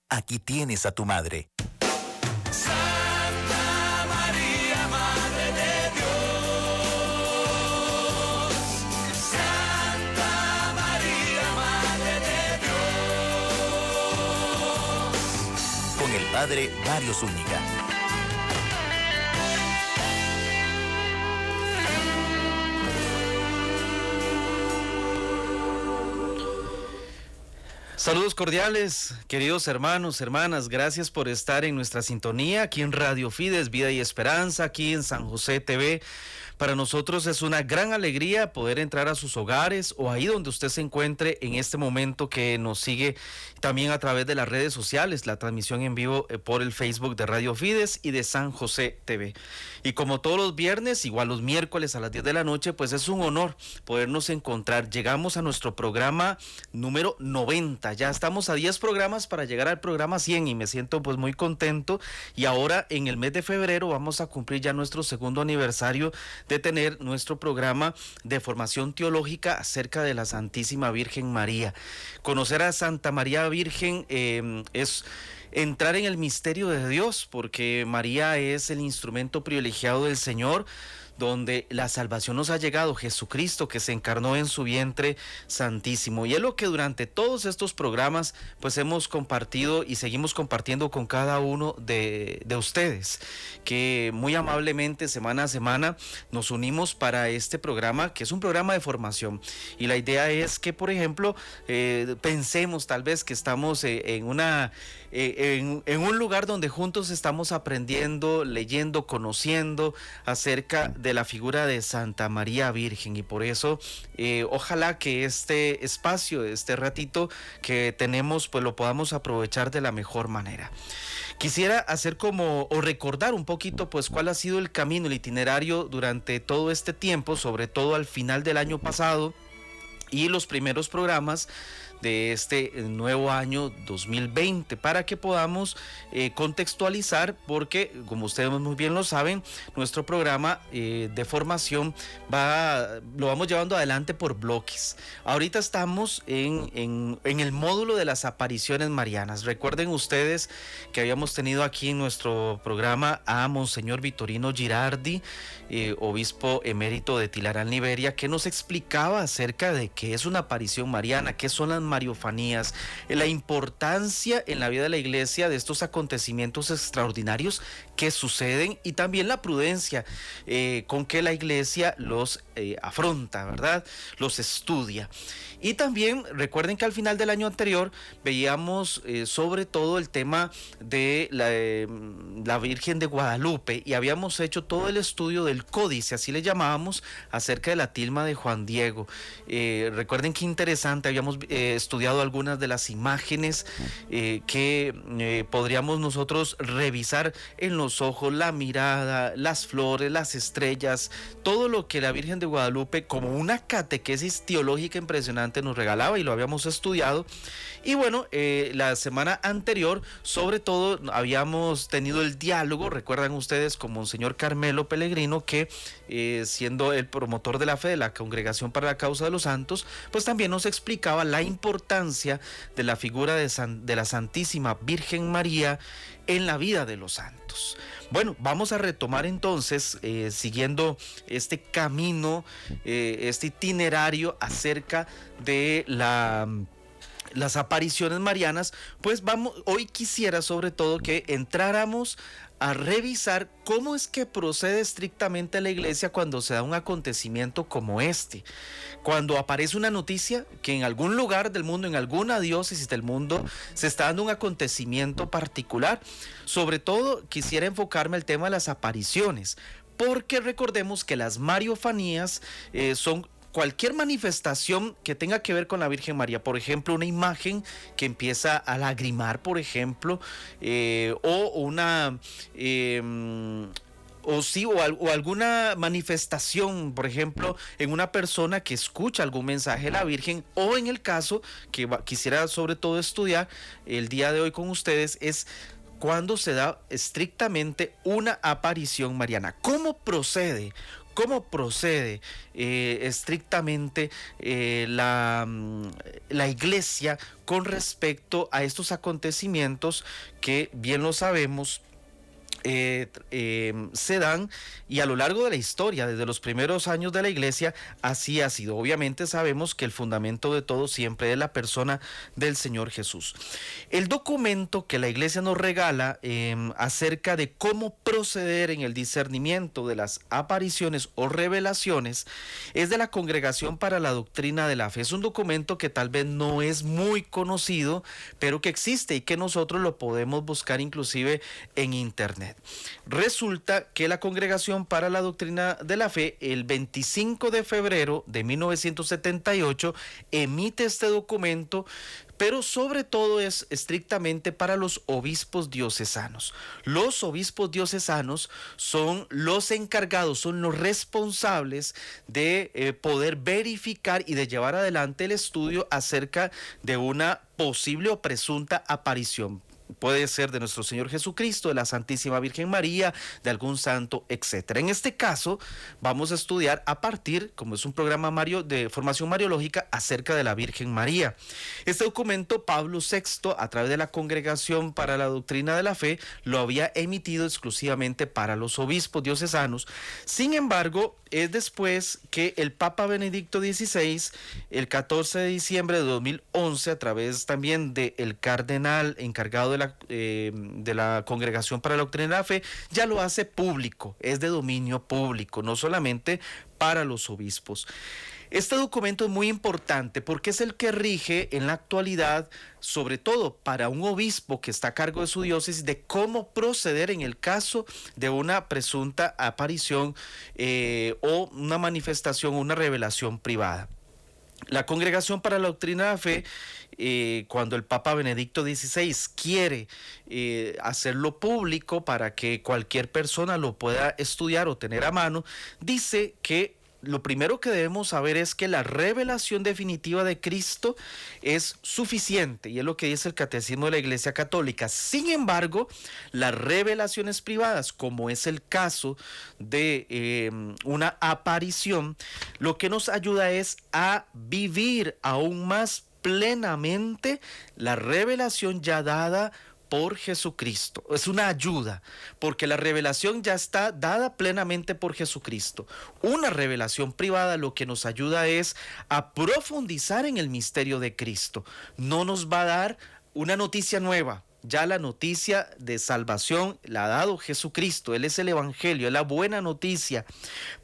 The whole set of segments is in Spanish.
Aquí tienes a tu madre. Santa María, Madre de Dios. Santa María, Madre de Dios. Con el padre Mario Zúñiga. Saludos cordiales, queridos hermanos, hermanas, gracias por estar en nuestra sintonía aquí en Radio Fides, Vida y Esperanza, aquí en San José TV. Para nosotros es una gran alegría poder entrar a sus hogares o ahí donde usted se encuentre en este momento, que nos sigue también a través de las redes sociales, la transmisión en vivo por el Facebook de Radio Fides y de San José TV. Y como todos los viernes, igual los miércoles a las 10 de la noche, pues es un honor podernos encontrar. Llegamos a nuestro programa número 90, ya estamos a 10 programas para llegar al programa 100 y me siento pues muy contento. Y ahora en el mes de febrero vamos a cumplir ya nuestro segundo aniversario de tener nuestro programa de formación teológica acerca de la Santísima Virgen María. Conocer a Santa María Virgen es entrar en el misterio de Dios, porque María es el instrumento privilegiado del Señor, donde la salvación nos ha llegado, Jesucristo que se encarnó en su vientre santísimo. Y es lo que durante todos estos programas pues hemos compartido y seguimos compartiendo con cada uno de ustedes, que muy amablemente semana a semana nos unimos para este programa, que es un programa de formación. Y la idea es que, por ejemplo, pensemos tal vez que estamos en un lugar donde juntos estamos aprendiendo, leyendo, conociendo acerca de la figura de Santa María Virgen. Y por eso ojalá que este espacio, este ratito que tenemos, pues lo podamos aprovechar de la mejor manera. Quisiera hacer o recordar un poquito pues cuál ha sido el camino, el itinerario durante todo este tiempo, sobre todo al final del año pasado y los primeros programas de este nuevo año 2020, para que podamos contextualizar, porque como ustedes muy bien lo saben, nuestro programa de formación lo vamos llevando adelante por bloques. Ahorita estamos en el módulo de las apariciones marianas. Recuerden ustedes que habíamos tenido aquí en nuestro programa a Monseñor Vitorino Girardi, obispo emérito de Tilarán, Liberia, que nos explicaba acerca de qué es una aparición mariana, qué son las mariofanías, la importancia en la vida de la iglesia de estos acontecimientos extraordinarios que suceden y también la prudencia con que la iglesia los afronta, ¿verdad? Los estudia. Y también recuerden que al final del año anterior veíamos sobre todo el tema de la Virgen de Guadalupe, y habíamos hecho todo el estudio del códice, así le llamábamos, acerca de la tilma de Juan Diego. Recuerden qué interesante, habíamos estudiado algunas de las imágenes que podríamos nosotros revisar en los ojos, la mirada, las flores, las estrellas, todo lo que la Virgen de Guadalupe, como una catequesis teológica impresionante, nos regalaba, y lo habíamos estudiado. Y bueno, la semana anterior sobre todo habíamos tenido el diálogo, recuerdan ustedes, con Monseñor Carmelo Pellegrino, que siendo el promotor de la fe de la Congregación para la Causa de los Santos, pues también nos explicaba la importancia de la figura de la Santísima Virgen María en la vida de los santos. Bueno, vamos a retomar entonces, siguiendo este camino, este itinerario acerca de las apariciones marianas. Pues hoy quisiera sobre todo que entráramos a revisar cómo es que procede estrictamente la iglesia cuando se da un acontecimiento como este. Cuando aparece una noticia que en algún lugar del mundo, en alguna diócesis del mundo, se está dando un acontecimiento particular. Sobre todo quisiera enfocarme al tema de las apariciones, porque recordemos que las mariofanías son cualquier manifestación que tenga que ver con la Virgen María. Por ejemplo, una imagen que empieza a lagrimar, por ejemplo, o alguna manifestación, por ejemplo, en una persona que escucha algún mensaje de la Virgen, o en el caso que quisiera sobre todo estudiar el día de hoy con ustedes, es cuando se da estrictamente una aparición mariana. ¿Cómo procede? cómo procede estrictamente la iglesia con respecto a estos acontecimientos que, bien lo sabemos, se dan, y a lo largo de la historia, desde los primeros años de la iglesia, así ha sido. Obviamente sabemos que el fundamento de todo siempre es la persona del Señor Jesús. El documento que la iglesia nos regala acerca de cómo proceder en el discernimiento de las apariciones o revelaciones es de la Congregación para la Doctrina de la Fe. Es un documento que tal vez no es muy conocido, pero que existe y que nosotros lo podemos buscar inclusive en internet. Resulta que la Congregación para la Doctrina de la Fe, el 25 de febrero de 1978, emite este documento, pero sobre todo es estrictamente para los obispos diocesanos. Los obispos diocesanos son los encargados, son los responsables de poder verificar y de llevar adelante el estudio acerca de una posible o presunta aparición. Puede ser de nuestro Señor Jesucristo, de la Santísima Virgen María, de algún santo, etc. En este caso, vamos a estudiar a partir, como es un programa de formación mariológica, acerca de la Virgen María. Este documento, Pablo VI, a través de la Congregación para la Doctrina de la Fe, lo había emitido exclusivamente para los obispos diocesanos. Sin embargo, es después que el Papa Benedicto XVI, el 14 de diciembre de 2011, a través también del cardenal encargado de la Congregación para la Doctrina de la Fe, ya lo hace público, es de dominio público, no solamente para los obispos. Este documento es muy importante porque es el que rige en la actualidad, sobre todo para un obispo que está a cargo de su diócesis, de cómo proceder en el caso de una presunta aparición o una manifestación o una revelación privada. La Congregación para la Doctrina de la Fe, cuando el Papa Benedicto XVI quiere hacerlo público para que cualquier persona lo pueda estudiar o tener a mano, dice que lo primero que debemos saber es que la revelación definitiva de Cristo es suficiente, y es lo que dice el Catecismo de la Iglesia Católica. Sin embargo, las revelaciones privadas, como es el caso de una aparición, lo que nos ayuda es a vivir aún más plenamente la revelación ya dada por Jesucristo. Es una ayuda, porque la revelación ya está dada plenamente por Jesucristo. Una revelación privada lo que nos ayuda es a profundizar en el misterio de Cristo. No nos va a dar una noticia nueva. Ya la noticia de salvación la ha dado Jesucristo. Él es el Evangelio, es la buena noticia.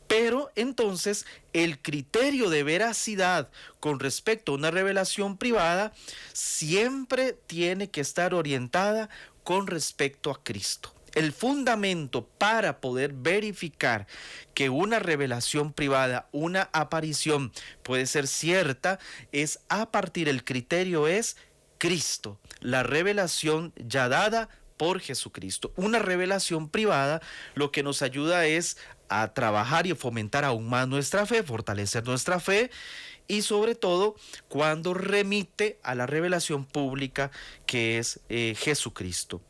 Pero entonces el criterio de veracidad con respecto a una revelación privada siempre tiene que estar orientada con respecto a Cristo. El fundamento para poder verificar que una revelación privada, una aparición puede ser cierta, es a partir del criterio es Cristo, la revelación ya dada por Jesucristo. Una revelación privada lo que nos ayuda es a trabajar y a fomentar aún más nuestra fe, fortalecer nuestra fe, y sobre todo cuando remite a la revelación pública que es Jesucristo.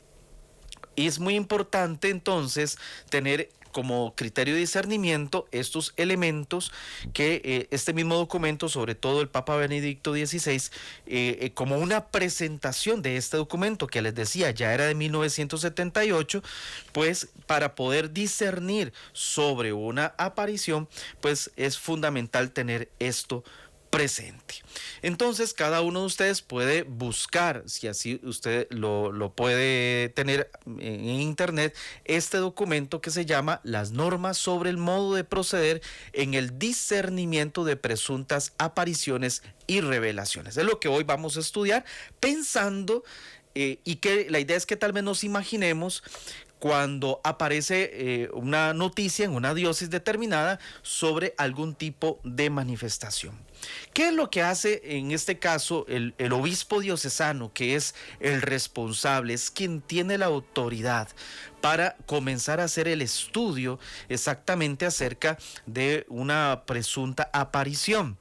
Y es muy importante entonces tener como criterio de discernimiento estos elementos que este mismo documento, sobre todo el Papa Benedicto XVI, como una presentación de este documento que les decía ya era de 1978, pues para poder discernir sobre una aparición, pues es fundamental tener esto presente. Entonces cada uno de ustedes puede buscar, si así usted lo puede tener en internet, este documento que se llama Las normas sobre el modo de proceder en el discernimiento de presuntas apariciones y revelaciones. Es lo que hoy vamos a estudiar, pensando y que la idea es que tal vez nos imaginemos cuando aparece una noticia en una diócesis determinada sobre algún tipo de manifestación. ¿Qué es lo que hace en este caso el obispo diocesano, que es el responsable, es quien tiene la autoridad para comenzar a hacer el estudio exactamente acerca de una presunta aparición?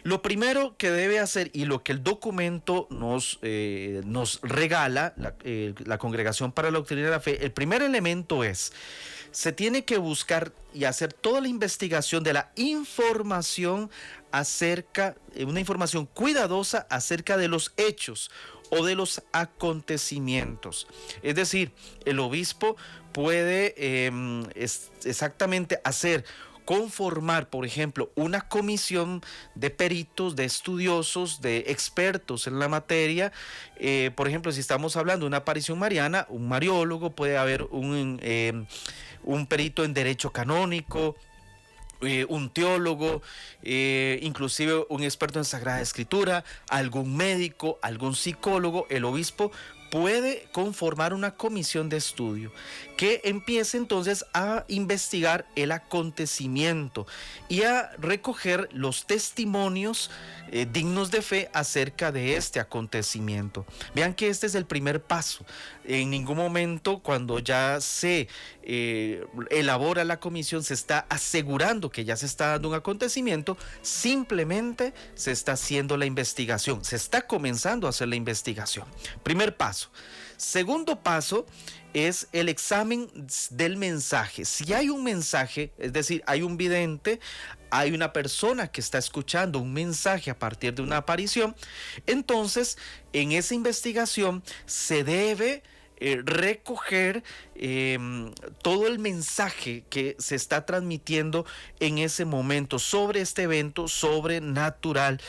Lo primero que debe hacer, y lo que el documento nos regala, la Congregación para la Doctrina de la Fe, el primer elemento es, se tiene que buscar y hacer toda la investigación de la información una información cuidadosa acerca de los hechos o de los acontecimientos. Es decir, el obispo puede exactamente conformar, por ejemplo, una comisión de peritos, de estudiosos, de expertos en la materia. Por ejemplo, si estamos hablando de una aparición mariana, un mariólogo, puede haber un perito en derecho canónico, un teólogo, inclusive un experto en Sagrada Escritura, algún médico, algún psicólogo. El obispo puede conformar una comisión de estudio que empiece entonces a investigar el acontecimiento y a recoger los testimonios dignos de fe acerca de este acontecimiento. Vean que este es el primer paso. En ningún momento, cuando ya se elabora la comisión, se está asegurando que ya se está dando un acontecimiento, simplemente se está haciendo la investigación, se está comenzando a hacer la investigación. Primer paso. Segundo paso es el examen del mensaje. Si hay un mensaje, es decir, hay un vidente, hay una persona que está escuchando un mensaje a partir de una aparición, entonces en esa investigación se debe recoger todo el mensaje que se está transmitiendo en ese momento sobre este evento sobrenatural.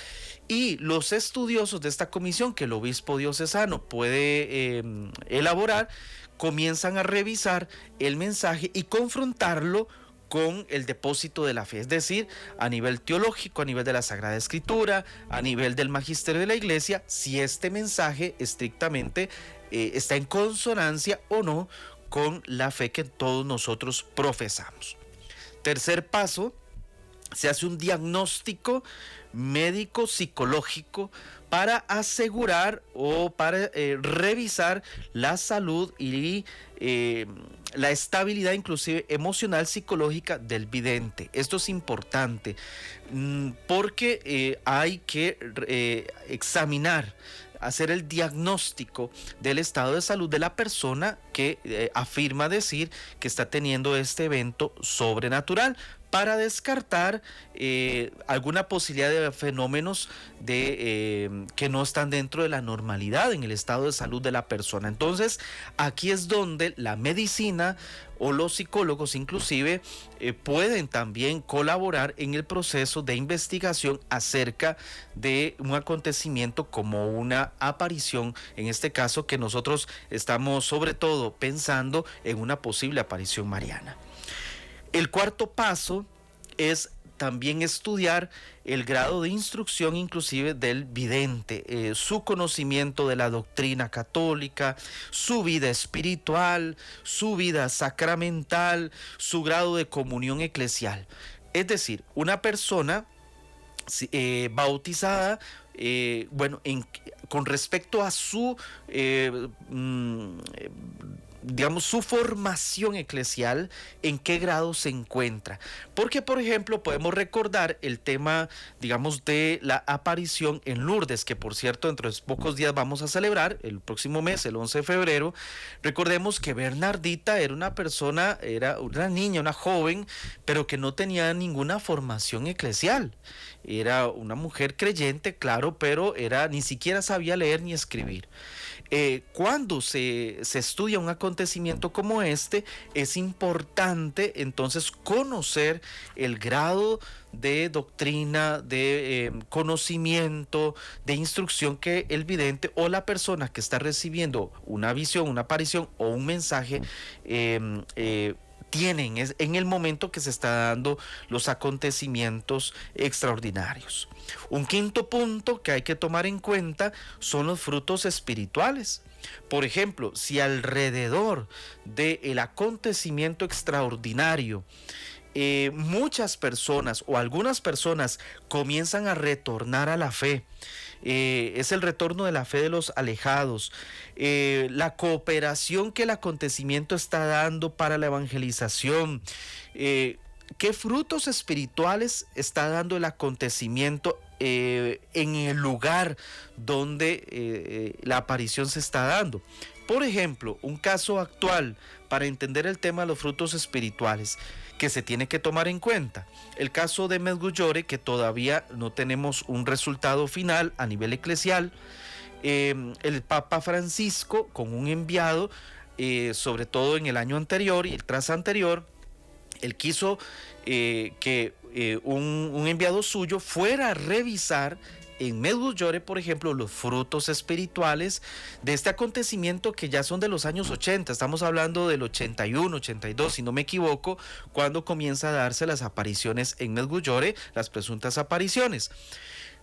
Y los estudiosos de esta comisión que el obispo diocesano puede elaborar, comienzan a revisar el mensaje y confrontarlo con el depósito de la fe, es decir, a nivel teológico, a nivel de la Sagrada Escritura, a nivel del magisterio de la Iglesia, si este mensaje estrictamente está en consonancia o no con la fe que todos nosotros profesamos. Tercer paso, se hace un diagnóstico médico psicológico para asegurar o para revisar la salud y la estabilidad inclusive emocional psicológica del vidente. Esto es importante porque hay que examinar, hacer el diagnóstico del estado de salud de la persona que afirma decir que está teniendo este evento sobrenatural, para descartar alguna posibilidad de fenómenos que no están dentro de la normalidad en el estado de salud de la persona. Entonces, aquí es donde la medicina o los psicólogos inclusive pueden también colaborar en el proceso de investigación acerca de un acontecimiento como una aparición, en este caso que nosotros estamos sobre todo pensando en una posible aparición mariana. El cuarto paso es también estudiar el grado de instrucción inclusive del vidente, su conocimiento de la doctrina católica, su vida espiritual, su vida sacramental, su grado de comunión eclesial. Es decir, una persona bautizada, con respecto a su digamos, su formación eclesial, en qué grado se encuentra. Porque, por ejemplo, podemos recordar el tema, digamos, de la aparición en Lourdes, que por cierto, dentro de pocos días vamos a celebrar, el próximo mes, el 11 de febrero. Recordemos que Bernardita era una persona, era una niña, una joven, pero que no tenía ninguna formación eclesial. Era una mujer creyente, claro, pero ni siquiera sabía leer ni escribir. Cuando se estudia un acontecimiento como este, es importante entonces conocer el grado de doctrina, de conocimiento, de instrucción que el vidente o la persona que está recibiendo una visión, una aparición o un mensaje tienen en el momento que se está dando los acontecimientos extraordinarios. Un quinto punto que hay que tomar en cuenta son los frutos espirituales. Por ejemplo, si alrededor del acontecimiento extraordinario muchas personas o algunas personas comienzan a retornar a la fe, es el retorno de la fe de los alejados, la cooperación que el acontecimiento está dando para la evangelización, ¿qué frutos espirituales está dando el acontecimiento en el lugar donde la aparición se está dando? Por ejemplo, un caso actual para entender el tema de los frutos espirituales. que se tiene que tomar en cuenta. El caso de Medjugorje, que todavía no tenemos un resultado final a nivel eclesial. El Papa Francisco, con un enviado, sobre todo en el año anterior y el tras anterior, él quiso que un enviado suyo fuera a revisar en Medjugorje, por ejemplo, los frutos espirituales de este acontecimiento que ya son de los años 80, estamos hablando del 81, 82, si no me equivoco, cuando comienza a darse las apariciones en Medjugorje, las presuntas apariciones.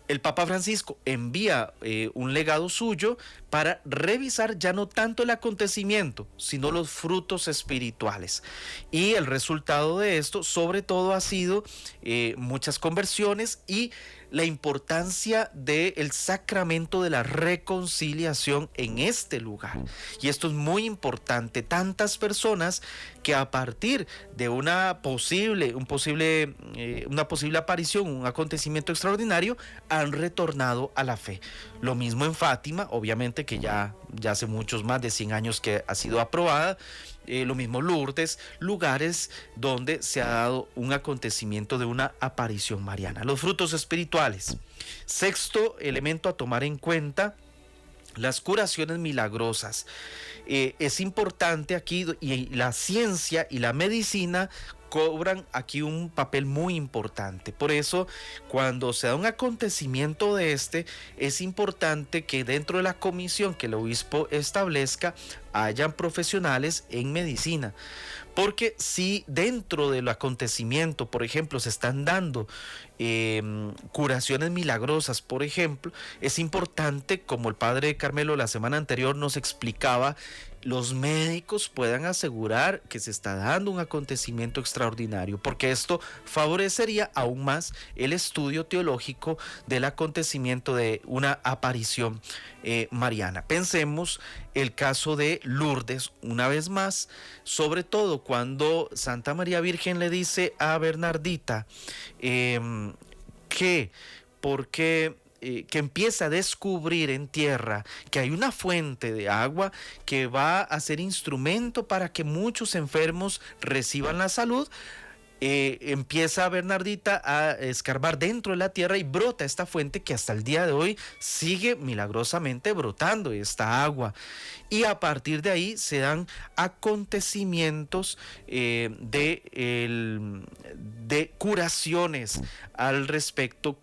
El Papa Francisco envía un legado suyo para revisar ya no tanto el acontecimiento, sino los frutos espirituales. Y el resultado de esto, sobre todo, ha sido muchas conversiones y la importancia del sacramento de la reconciliación en este lugar. Y esto es muy importante. Tantas personas que a partir de una posible aparición, un acontecimiento extraordinario, han retornado a la fe. Lo mismo en Fátima, obviamente que ya hace muchos más de 100 años que ha sido aprobada. Lo mismo Lourdes, lugares donde se ha dado un acontecimiento de una aparición mariana. Los frutos espirituales. Sexto elemento a tomar en cuenta, las curaciones milagrosas. Es importante aquí, y la ciencia y la medicina cobran aquí un papel muy importante. Por eso, cuando se da un acontecimiento de este, es importante que dentro de la comisión que el obispo establezca hayan profesionales en medicina. Porque si dentro del acontecimiento, por ejemplo, se están dando curaciones milagrosas, por ejemplo, es importante, como el padre Carmelo la semana anterior nos explicaba, los médicos puedan asegurar que se está dando un acontecimiento extraordinario, porque esto favorecería aún más el estudio teológico del acontecimiento de una aparición mariana. Pensemos el caso de Lourdes, una vez más, sobre todo cuando Santa María Virgen le dice a Bernardita que empieza a descubrir en tierra que hay una fuente de agua que va a ser instrumento para que muchos enfermos reciban la salud. Empieza Bernardita a escarbar dentro de la tierra y brota esta fuente que hasta el día de hoy sigue milagrosamente brotando esta agua. Y a partir de ahí se dan acontecimientos de curaciones al respecto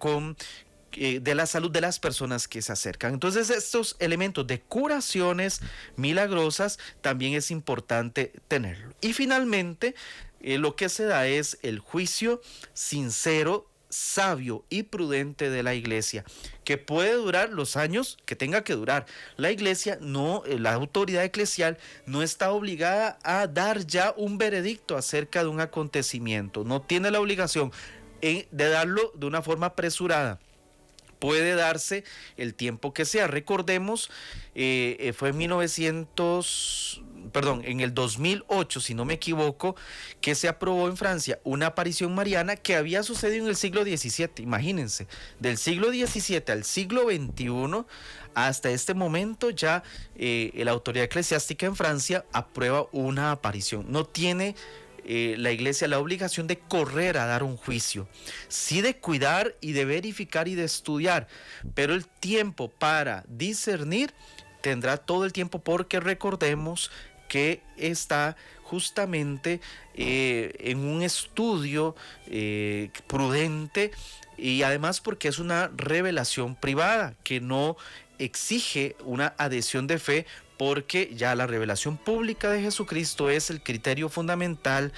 de la salud de las personas que se acercan. Entonces, estos elementos de curaciones milagrosas también es importante tenerlo. Y finalmente, lo que se da es el juicio sincero, sabio y prudente de la iglesia, que puede durar los años que tenga que durar. La iglesia la autoridad eclesial no está obligada a dar ya un veredicto acerca de un acontecimiento, no tiene la obligación de darlo de una forma apresurada. Puede darse el tiempo que sea. Recordemos, fue en el 2008, si no me equivoco, que se aprobó en Francia una aparición mariana que había sucedido en el siglo XVII. Imagínense, del siglo XVII al siglo XXI, hasta este momento ya la autoridad eclesiástica en Francia aprueba una aparición. No tiene la iglesia la obligación de correr a dar un juicio, sí de cuidar y de verificar y de estudiar, pero el tiempo para discernir tendrá todo el tiempo, porque recordemos que está justamente en un estudio prudente, y además porque es una revelación privada que no exige una adhesión de fe, porque ya la revelación pública de Jesucristo es el criterio fundamental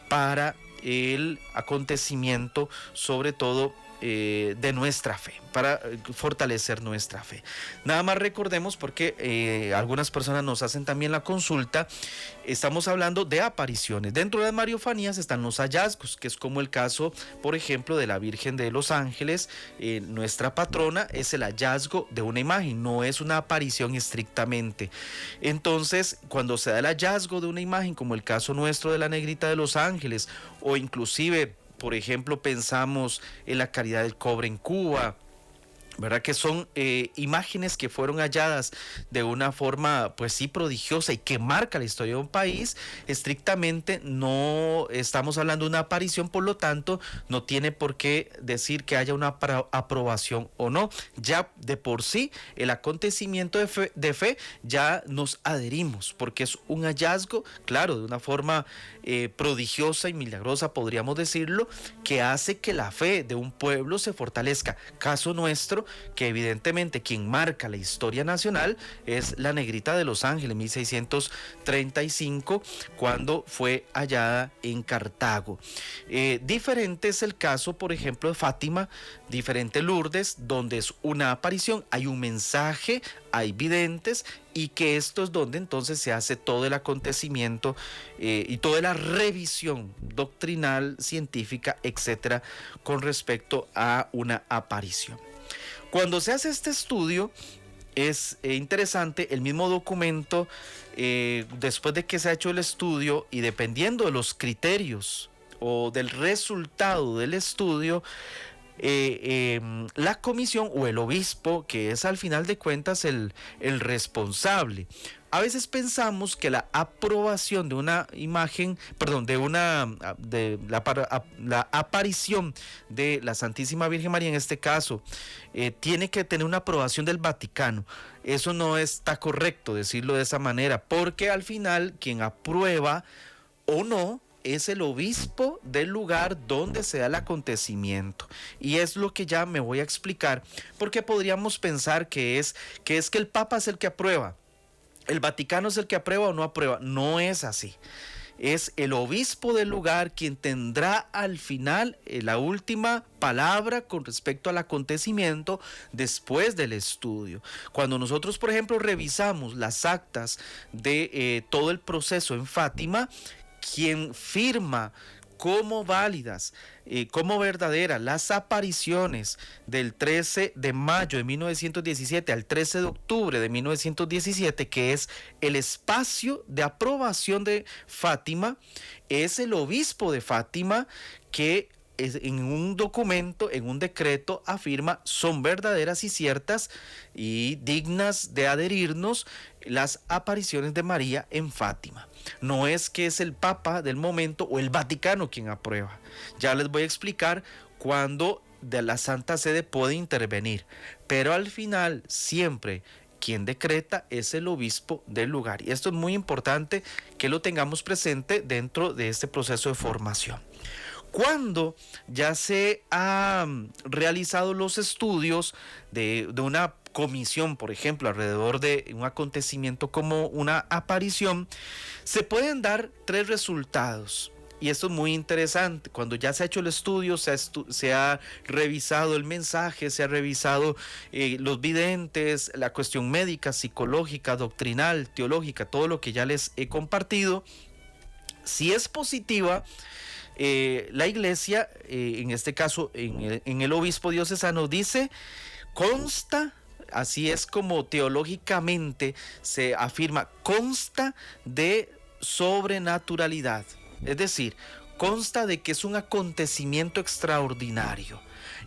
para el acontecimiento, sobre todo de nuestra fe, para fortalecer nuestra fe. Nada más recordemos, porque algunas personas nos hacen también la consulta, estamos hablando de apariciones. Dentro de las mariofanías están los hallazgos, que es como el caso, por ejemplo, de la Virgen de los Ángeles, nuestra patrona, es el hallazgo de una imagen, no es una aparición estrictamente. Entonces, cuando se da el hallazgo de una imagen, como el caso nuestro de la Negrita de los Ángeles, o inclusive, por ejemplo, pensamos en la Caridad del Cobre en Cuba, ¿verdad? Que son imágenes que fueron halladas de una forma, pues sí, prodigiosa y que marca la historia de un país. Estrictamente no estamos hablando de una aparición, por lo tanto, no tiene por qué decir que haya una aprobación o no. Ya de por sí, el acontecimiento de fe ya nos adherimos, porque es un hallazgo, claro, de una forma prodigiosa y milagrosa, podríamos decirlo, que hace que la fe de un pueblo se fortalezca. Caso nuestro, que evidentemente quien marca la historia nacional es la Negrita de Los Ángeles, 1635, cuando fue hallada en Cartago. Diferente es el caso, por ejemplo, de Fátima, diferente Lourdes, donde es una aparición, hay un mensaje, hay videntes, y que esto es donde entonces se hace todo el acontecimiento y toda la revisión doctrinal, científica, etcétera, con respecto a una aparición. Cuando se hace este estudio, es interesante, el mismo documento, después de que se ha hecho el estudio y dependiendo de los criterios o del resultado del estudio, la comisión o el obispo, que es al final de cuentas el responsable. A veces pensamos que la aprobación de una imagen, perdón, de la aparición de la Santísima Virgen María, en este caso, tiene que tener una aprobación del Vaticano. Eso no está correcto decirlo de esa manera, porque al final quien aprueba o no es el obispo del lugar donde se da el acontecimiento. Y es lo que ya me voy a explicar, porque podríamos pensar que es que el Papa es el que aprueba, el Vaticano es el que aprueba o no aprueba. No es así. Es el obispo del lugar quien tendrá al final la última palabra con respecto al acontecimiento después del estudio. Cuando nosotros, por ejemplo, revisamos las actas de todo el proceso en Fátima, quien firma como válidas, como verdaderas las apariciones del 13 de mayo de 1917 al 13 de octubre de 1917, que es el espacio de aprobación de Fátima, es el obispo de Fátima que en un documento, en un decreto, afirma son verdaderas y ciertas y dignas de adherirnos las apariciones de María en Fátima. No es que es el Papa del momento o el Vaticano quien aprueba. Ya les voy a explicar cuándo de la Santa Sede puede intervenir, pero al final siempre quien decreta es el obispo del lugar. Y esto es muy importante que lo tengamos presente dentro de este proceso de formación. Cuando ya se han realizado los estudios de una comisión, por ejemplo, alrededor de un acontecimiento como una aparición, se pueden dar 3 resultados. Y esto es muy interesante. Cuando ya se ha hecho el estudio, se ha revisado el mensaje, se ha revisado los videntes, la cuestión médica, psicológica, doctrinal, teológica, todo lo que ya les he compartido. Si es positiva, la iglesia, en este caso en el obispo diocesano, dice, consta, así es como teológicamente se afirma, consta de sobrenaturalidad. Es decir, consta de que es un acontecimiento extraordinario.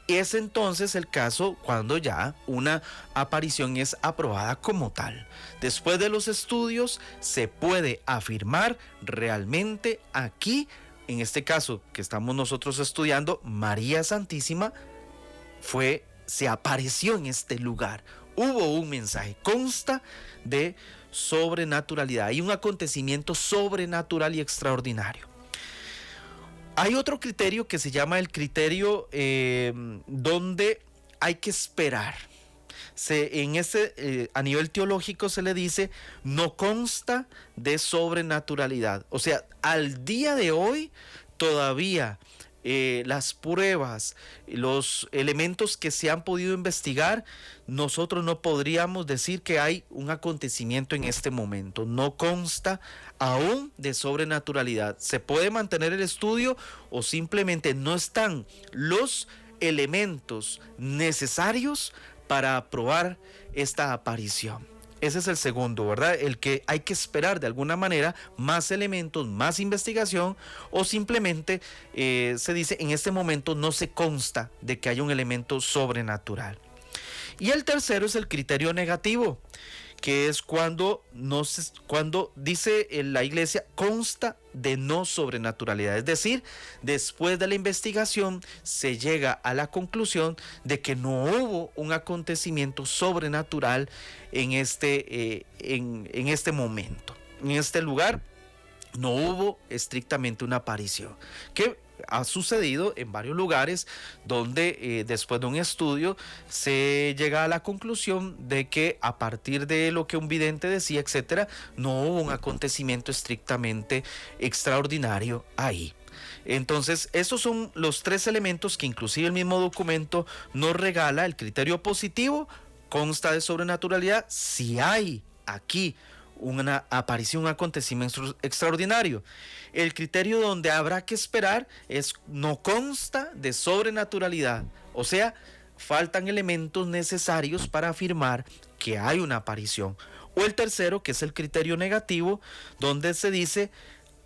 Es entonces el caso cuando ya una aparición es aprobada como tal. Después de los estudios se puede afirmar realmente aquí, en este caso que estamos nosotros estudiando, María Santísima se apareció en este lugar. Hubo un mensaje, consta de sobrenaturalidad. Hay un acontecimiento sobrenatural y extraordinario. Hay otro criterio que se llama el criterio donde hay que esperar. A nivel teológico se le dice no consta de sobrenaturalidad. O sea, al día de hoy todavía las pruebas, los elementos que se han podido investigar, nosotros no podríamos decir que hay un acontecimiento en este momento. No consta aún de sobrenaturalidad. Se puede mantener el estudio o simplemente no están los elementos necesarios para aprobar esta aparición. Ese es el segundo, ¿verdad? El que hay que esperar de alguna manera más elementos, más investigación, o simplemente se dice en este momento no se consta de que haya un elemento sobrenatural. Y el tercero es el criterio negativo, que es cuando dice la iglesia consta de no sobrenaturalidad. Es decir, después de la investigación se llega a la conclusión de que no hubo un acontecimiento sobrenatural en este momento. En este lugar no hubo estrictamente una aparición. Que ha sucedido en varios lugares donde después de un estudio se llega a la conclusión de que a partir de lo que un vidente decía, etcétera, no hubo un acontecimiento estrictamente extraordinario ahí. Entonces, estos son los tres elementos que inclusive el mismo documento nos regala. El criterio positivo consta de sobrenaturalidad si hay aquí una aparición, un acontecimiento extraordinario. El criterio donde habrá que esperar es no consta de sobrenaturalidad, o sea, faltan elementos necesarios para afirmar que hay una aparición. O el tercero, que es el criterio negativo, donde se dice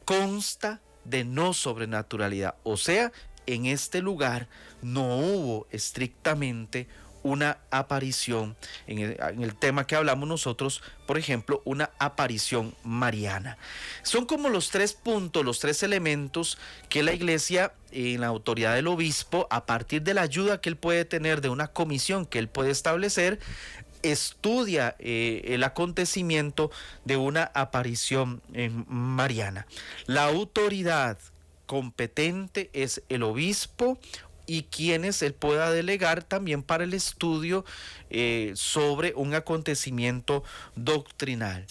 consta de no sobrenaturalidad, o sea, en este lugar no hubo estrictamente una aparición, en el tema que hablamos nosotros, por ejemplo, una aparición mariana. Son como los tres puntos, los tres elementos que la iglesia, en la autoridad del obispo, a partir de la ayuda que él puede tener de una comisión que él puede establecer, estudia el acontecimiento de una aparición mariana. La autoridad competente es el obispo, y quienes él pueda delegar también para el estudio sobre un acontecimiento doctrinal,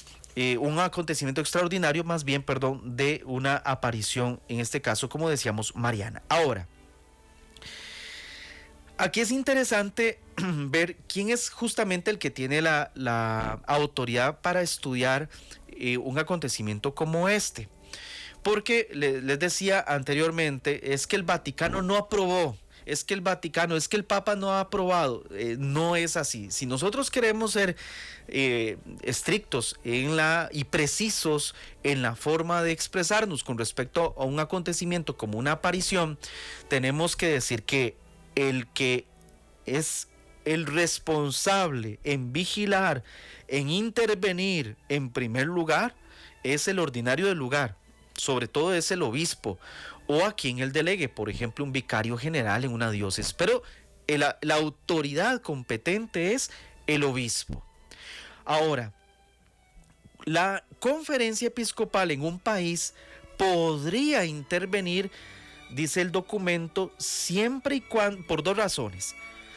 un acontecimiento extraordinario, más bien, perdón, de una aparición, en este caso, como decíamos, mariana. Ahora, aquí es interesante ver quién es justamente el que tiene la autoridad para estudiar un acontecimiento como este. Porque les decía anteriormente, es que el Vaticano no aprobó, es que el Papa no ha aprobado. No es así. Si nosotros queremos ser estrictos y precisos en la forma de expresarnos con respecto a un acontecimiento como una aparición, tenemos que decir que el que es el responsable en vigilar, en intervenir en primer lugar, es el ordinario del lugar. Sobre todo es el obispo o a quien él delegue, por ejemplo, un vicario general en una diócesis. Pero la autoridad competente es el obispo. Ahora, la conferencia episcopal en un país podría intervenir, dice el documento, siempre y cuando, por dos razones.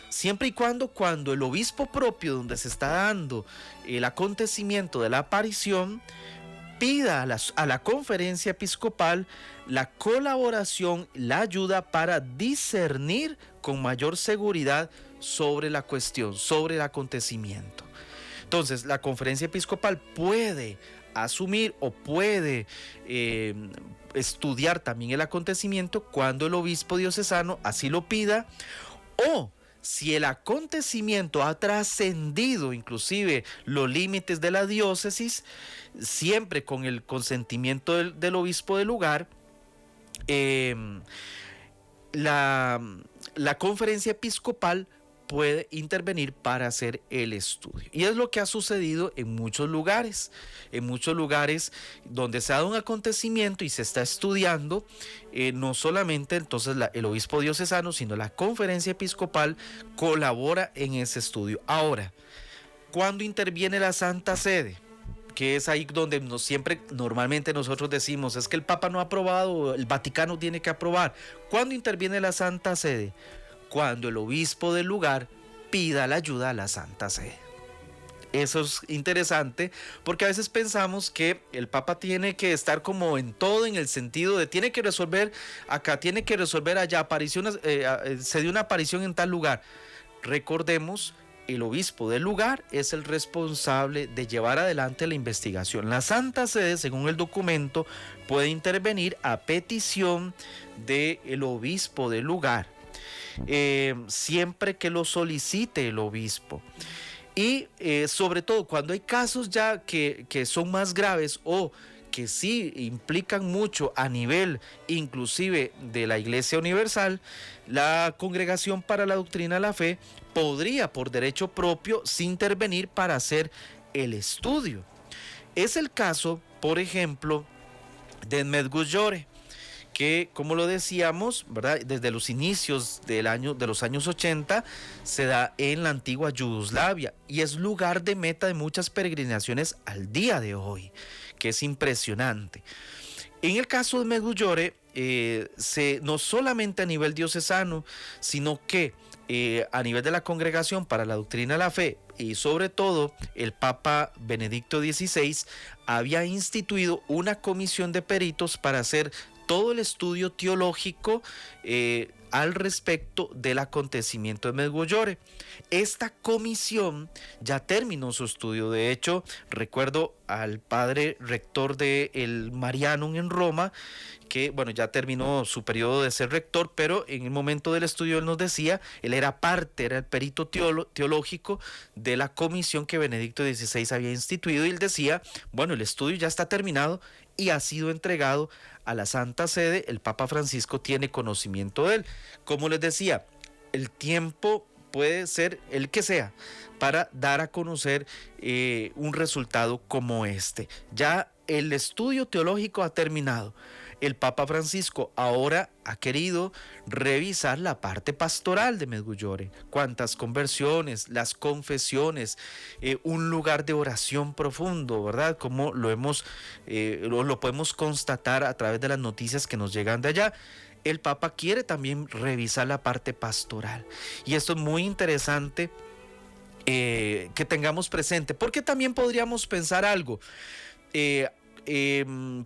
Siempre y cuando el obispo propio donde se está dando el acontecimiento de la aparición pida a la conferencia episcopal la colaboración, la ayuda para discernir con mayor seguridad sobre la cuestión, sobre el acontecimiento. Entonces, la conferencia episcopal puede asumir o puede estudiar también el acontecimiento cuando el obispo diocesano así lo pida, o si el acontecimiento ha trascendido inclusive los límites de la diócesis, siempre con el consentimiento del obispo del lugar, la conferencia episcopal puede intervenir para hacer el estudio. Y es lo que ha sucedido en muchos lugares donde se ha dado un acontecimiento y se está estudiando, no solamente entonces el obispo diocesano, sino la conferencia episcopal colabora en ese estudio. Ahora, ¿cuándo interviene la Santa Sede? Que es ahí donde normalmente nosotros decimos, es que el Papa no ha aprobado, el Vaticano tiene que aprobar. ¿Cuándo interviene la Santa Sede? Cuando el obispo del lugar pida la ayuda a la Santa Sede. Eso es interesante porque a veces pensamos que el Papa tiene que estar como en todo, en el sentido de tiene que resolver acá, tiene que resolver allá, se dio una aparición en tal lugar. Recordemos, el obispo del lugar es el responsable de llevar adelante la investigación. La Santa Sede, según el documento, puede intervenir a petición del obispo del lugar, siempre que lo solicite el obispo. Y sobre todo cuando hay casos ya que son más graves o que sí implican mucho a nivel inclusive de la Iglesia Universal, la Congregación para la Doctrina de la Fe podría por derecho propio sí intervenir para hacer el estudio. Es el caso, por ejemplo, de Medjugorje, que, como lo decíamos, ¿verdad?, desde los inicios de los años 80 se da en la antigua Yugoslavia y es lugar de meta de muchas peregrinaciones al día de hoy, que es impresionante. En el caso de Medjugorje, no solamente a nivel diocesano, sino que a nivel de la Congregación para la Doctrina de la Fe y sobre todo el Papa Benedicto XVI había instituido una comisión de peritos para hacer todo el estudio teológico al respecto del acontecimiento de Medjugorje. Esta comisión ya terminó su estudio. De hecho, recuerdo al padre rector del Marianum en Roma, que bueno, ya terminó su periodo de ser rector, pero en el momento del estudio él nos decía, él era el perito teológico de la comisión que Benedicto XVI había instituido, y él decía, bueno, el estudio ya está terminado y ha sido entregado a la Santa Sede, el Papa Francisco tiene conocimiento de él. Como les decía, el tiempo puede ser el que sea para dar a conocer un resultado como este. Ya el estudio teológico ha terminado. El Papa Francisco ahora ha querido revisar la parte pastoral de Medjugorje, cuántas conversiones, las confesiones, un lugar de oración profundo, ¿verdad? Como lo podemos constatar a través de las noticias que nos llegan de allá. El Papa quiere también revisar la parte pastoral. Y esto es muy interesante que tengamos presente, porque también podríamos pensar algo.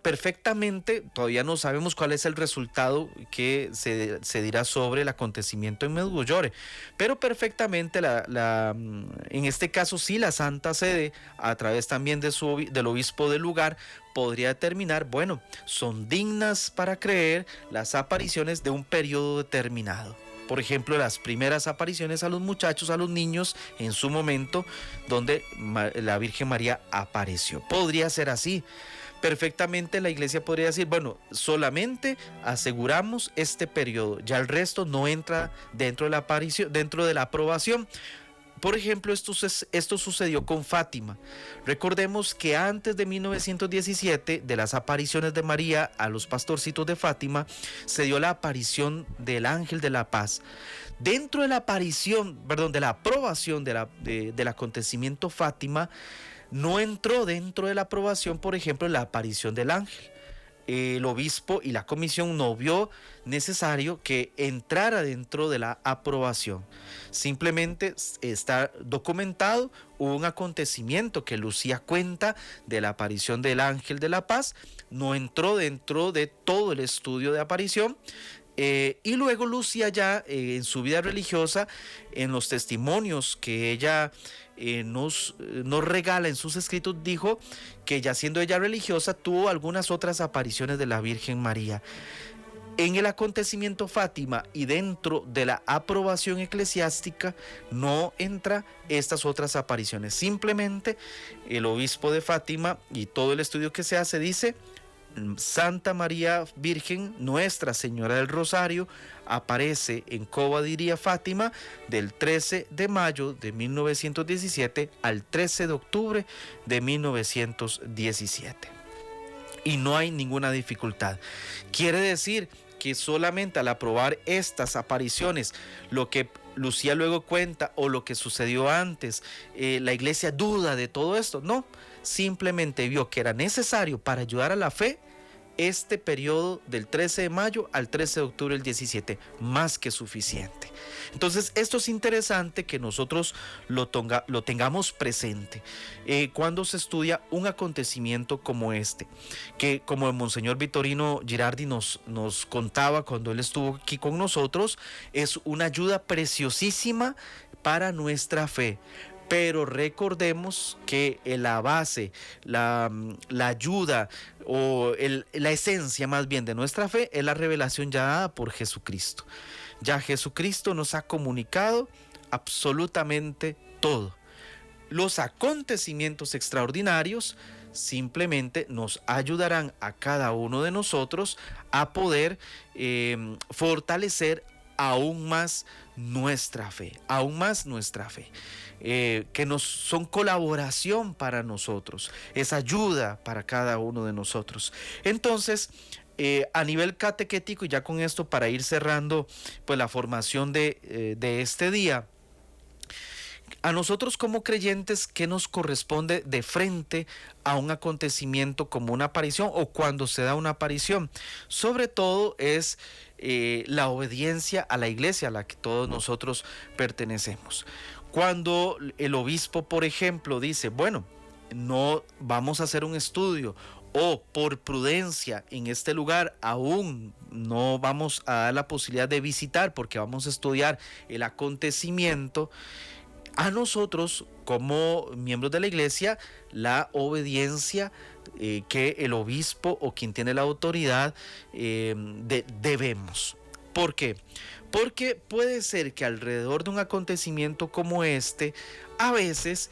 Perfectamente, todavía no sabemos cuál es el resultado que se dirá sobre el acontecimiento en Medjugorje, pero perfectamente en este caso sí la Santa Sede, a través también del obispo del lugar, podría determinar, bueno, son dignas para creer las apariciones de un periodo determinado. Por ejemplo, las primeras apariciones a los muchachos, a los niños, en su momento, donde la Virgen María apareció. Podría ser así. Perfectamente la iglesia podría decir, bueno, solamente aseguramos este periodo, ya el resto no entra dentro de la aparición, dentro de la aprobación. Por ejemplo, esto sucedió con Fátima. Recordemos que antes de 1917, de las apariciones de María a los pastorcitos de Fátima, se dio la aparición del Ángel de la Paz. Dentro de la aprobación del acontecimiento Fátima, no entró dentro de la aprobación, por ejemplo, la aparición del ángel. El obispo y la comisión no vio necesario que entrara dentro de la aprobación. Simplemente está documentado un acontecimiento que lucía cuenta de la aparición del ángel de la paz, no entró dentro de todo el estudio de aparición. Y luego Lucía ya en su vida religiosa, en los testimonios que ella nos regala en sus escritos, dijo que ya siendo ella religiosa tuvo algunas otras apariciones de la Virgen María. En el acontecimiento Fátima y dentro de la aprobación eclesiástica no entra estas otras apariciones. Simplemente el obispo de Fátima y todo el estudio que se hace dice: Santa María Virgen, Nuestra Señora del Rosario, aparece en Covadonga, Fátima, del 13 de mayo de 1917 al 13 de octubre de 1917. Y no hay ninguna dificultad. Quiere decir que solamente al aprobar estas apariciones, lo que Lucía luego cuenta o lo que sucedió antes, la iglesia duda de todo esto. No, simplemente vio que era necesario para ayudar a la fe este periodo del 13 de mayo al 13 de octubre del 17, más que suficiente. Entonces, esto es interesante que nosotros lo tengamos presente cuando se estudia un acontecimiento como este, que como el Monseñor Vittorino Girardi nos contaba cuando él estuvo aquí con nosotros, es una ayuda preciosísima para nuestra fe. Pero recordemos que la base, la ayuda o la esencia más bien de nuestra fe es la revelación ya dada por Jesucristo. Ya Jesucristo nos ha comunicado absolutamente todo. Los acontecimientos extraordinarios simplemente nos ayudarán a cada uno de nosotros a poder fortalecer aún más nuestra fe, que son colaboración para nosotros, es ayuda para cada uno de nosotros. Entonces, a nivel catequético, y ya con esto para ir cerrando pues la formación de este día, a nosotros como creyentes, ¿qué nos corresponde de frente a un acontecimiento como una aparición o cuando se da una aparición? Sobre todo es la obediencia a la iglesia a la que todos nosotros pertenecemos. Cuando el obispo, por ejemplo, dice, bueno, no vamos a hacer un estudio, o por prudencia en este lugar aún no vamos a dar la posibilidad de visitar porque vamos a estudiar el acontecimiento, a nosotros como miembros de la iglesia la obediencia que el obispo o quien tiene la autoridad debemos. ¿Por qué? Porque puede ser que alrededor de un acontecimiento como este a veces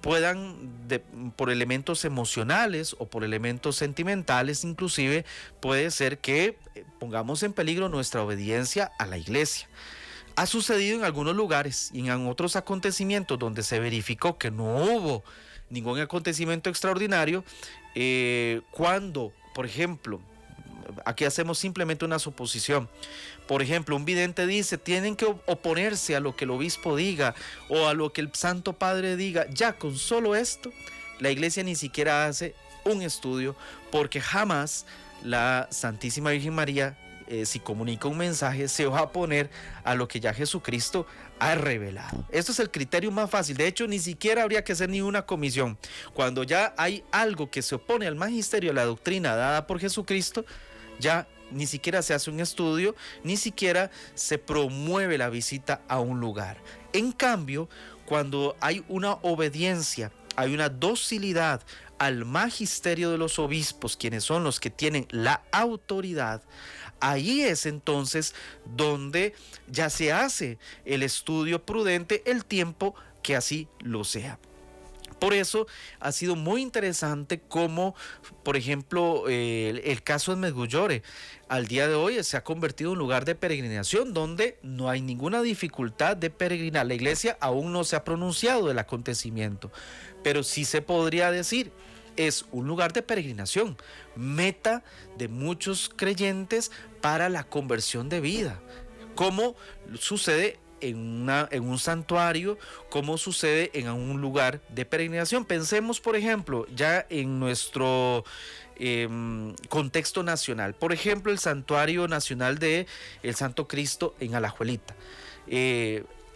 puedan, por elementos emocionales o por elementos sentimentales inclusive, puede ser que pongamos en peligro nuestra obediencia a la iglesia. Ha sucedido en algunos lugares y en otros acontecimientos donde se verificó que no hubo ningún acontecimiento extraordinario, cuando, por ejemplo, aquí hacemos simplemente una suposición. Por ejemplo, un vidente dice, tienen que oponerse a lo que el obispo diga o a lo que el Santo Padre diga. Ya con solo esto, la iglesia ni siquiera hace un estudio, porque jamás la Santísima Virgen María, si comunica un mensaje, se va a oponer a lo que ya Jesucristo ha revelado. Esto es el criterio más fácil. De hecho, ni siquiera habría que hacer ni una comisión. Cuando ya hay algo que se opone al magisterio, a la doctrina dada por Jesucristo, ya ni siquiera se hace un estudio, ni siquiera se promueve la visita a un lugar. En cambio, cuando hay una obediencia, hay una docilidad al magisterio de los obispos, quienes son los que tienen la autoridad, ahí es entonces donde ya se hace el estudio prudente el tiempo que así lo sea. Por eso ha sido muy interesante como, por ejemplo, el caso de Medjugorje. Al día de hoy se ha convertido en un lugar de peregrinación donde no hay ninguna dificultad de peregrinar. La iglesia aún no se ha pronunciado del acontecimiento, pero sí se podría decir, es un lugar de peregrinación, meta de muchos creyentes para la conversión de vida, como sucede en un santuario, como sucede en un lugar de peregrinación. Pensemos, por ejemplo, ya en nuestro contexto nacional. Por ejemplo, el Santuario Nacional de el Santo Cristo en Alajuelita.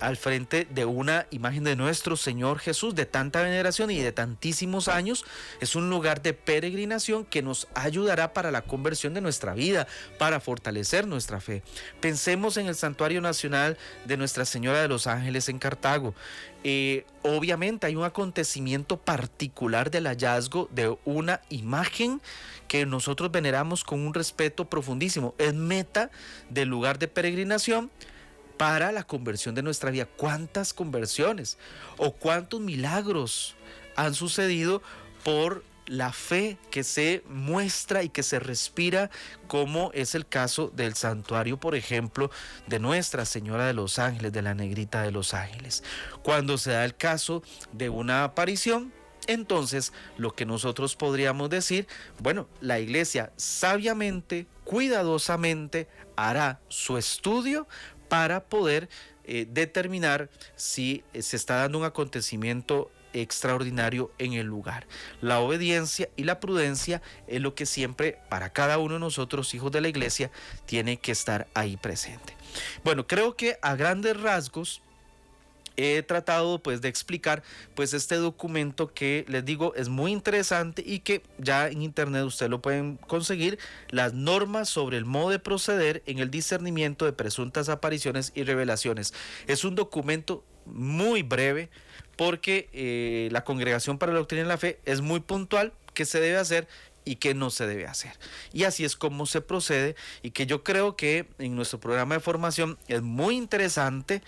Al frente de una imagen de nuestro Señor Jesús de tanta veneración y de tantísimos años, es un lugar de peregrinación que nos ayudará para la conversión de nuestra vida, para fortalecer nuestra fe. Pensemos en el Santuario Nacional de Nuestra Señora de los Ángeles en Cartago. Obviamente hay un acontecimiento particular del hallazgo de una imagen que nosotros veneramos con un respeto profundísimo. Es meta del lugar de peregrinación para la conversión de nuestra vida. ¿Cuántas conversiones o cuántos milagros han sucedido por la fe que se muestra y que se respira, como es el caso del santuario, por ejemplo, de Nuestra Señora de los Ángeles, de la Negrita de los Ángeles? Cuando se da el caso de una aparición, entonces lo que nosotros podríamos decir, bueno, la iglesia sabiamente, cuidadosamente hará su estudio para poder determinar si se está dando un acontecimiento extraordinario en el lugar. La obediencia y la prudencia es lo que siempre para cada uno de nosotros, hijos de la iglesia, tiene que estar ahí presente. Bueno, creo que a grandes rasgos he tratado pues de explicar pues este documento que les digo es muy interesante y que ya en internet ustedes lo pueden conseguir, las normas sobre el modo de proceder en el discernimiento de presuntas apariciones y revelaciones. Es un documento muy breve porque la Congregación para la Doctrina de la Fe es muy puntual, qué se debe hacer, y qué no se debe hacer. Y así es como se procede, y que yo creo que en nuestro programa de formación es muy interesante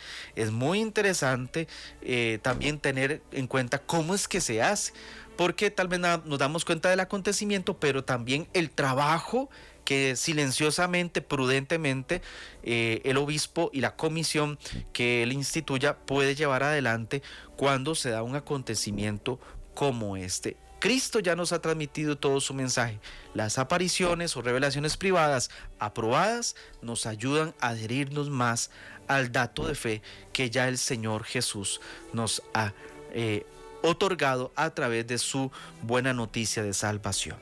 también tener en cuenta cómo es que se hace, porque tal vez nos damos cuenta del acontecimiento, pero también el trabajo que silenciosamente, prudentemente, el obispo y la comisión que él instituya puede llevar adelante cuando se da un acontecimiento como este. Cristo ya nos ha transmitido todo su mensaje. Las apariciones o revelaciones privadas aprobadas nos ayudan a adherirnos más al dato de fe que ya el Señor Jesús nos ha otorgado a través de su buena noticia de salvación.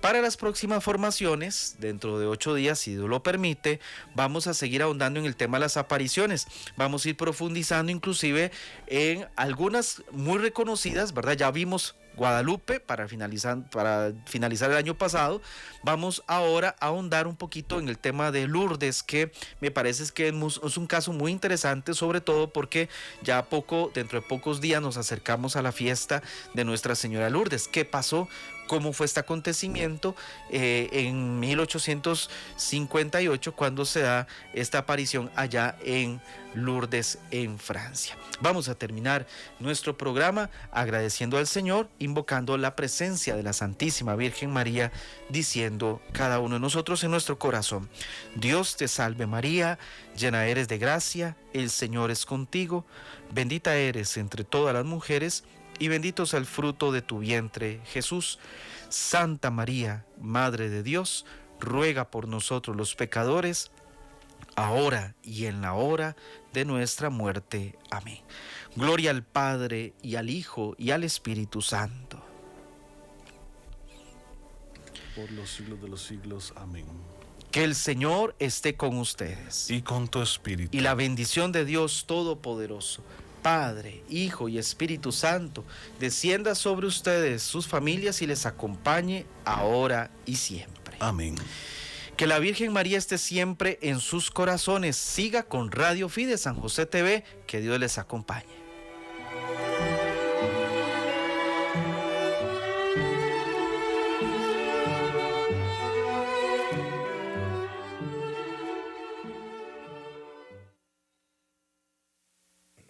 Para las próximas formaciones, dentro de 8 días, si Dios lo permite, vamos a seguir ahondando en el tema de las apariciones. Vamos a ir profundizando inclusive en algunas muy reconocidas, ¿verdad? Ya vimos Guadalupe para finalizar el año pasado. Vamos ahora a ahondar un poquito en el tema de Lourdes, que me parece que es un caso muy interesante, sobre todo porque ya dentro de pocos días nos acercamos a la fiesta de Nuestra Señora Lourdes. ¿Qué pasó? ¿Cómo fue este acontecimiento en 1858 cuando se da esta aparición allá en Lourdes, en Francia? Vamos a terminar nuestro programa agradeciendo al Señor, invocando la presencia de la Santísima Virgen María, diciendo cada uno de nosotros en nuestro corazón: Dios te salve María, llena eres de gracia, el Señor es contigo, bendita eres entre todas las mujeres, y bendito es el fruto de tu vientre, Jesús. Santa María, Madre de Dios, ruega por nosotros los pecadores, ahora y en la hora de nuestra muerte. Amén. Gloria al Padre, y al Hijo, y al Espíritu Santo. Por los siglos de los siglos. Amén. Que el Señor esté con ustedes. Y con tu espíritu. Y la bendición de Dios Todopoderoso, Padre, Hijo y Espíritu Santo, descienda sobre ustedes, sus familias, y les acompañe ahora y siempre. Amén. Que la Virgen María esté siempre en sus corazones. Siga con Radio Fides San José TV. Que Dios les acompañe.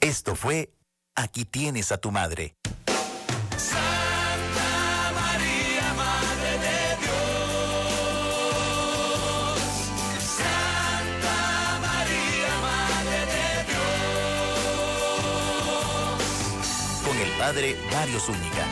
Esto fue Aquí tienes a tu madre. Santa María, Madre de Dios. Santa María, Madre de Dios. Con el padre Mario Zúñiga.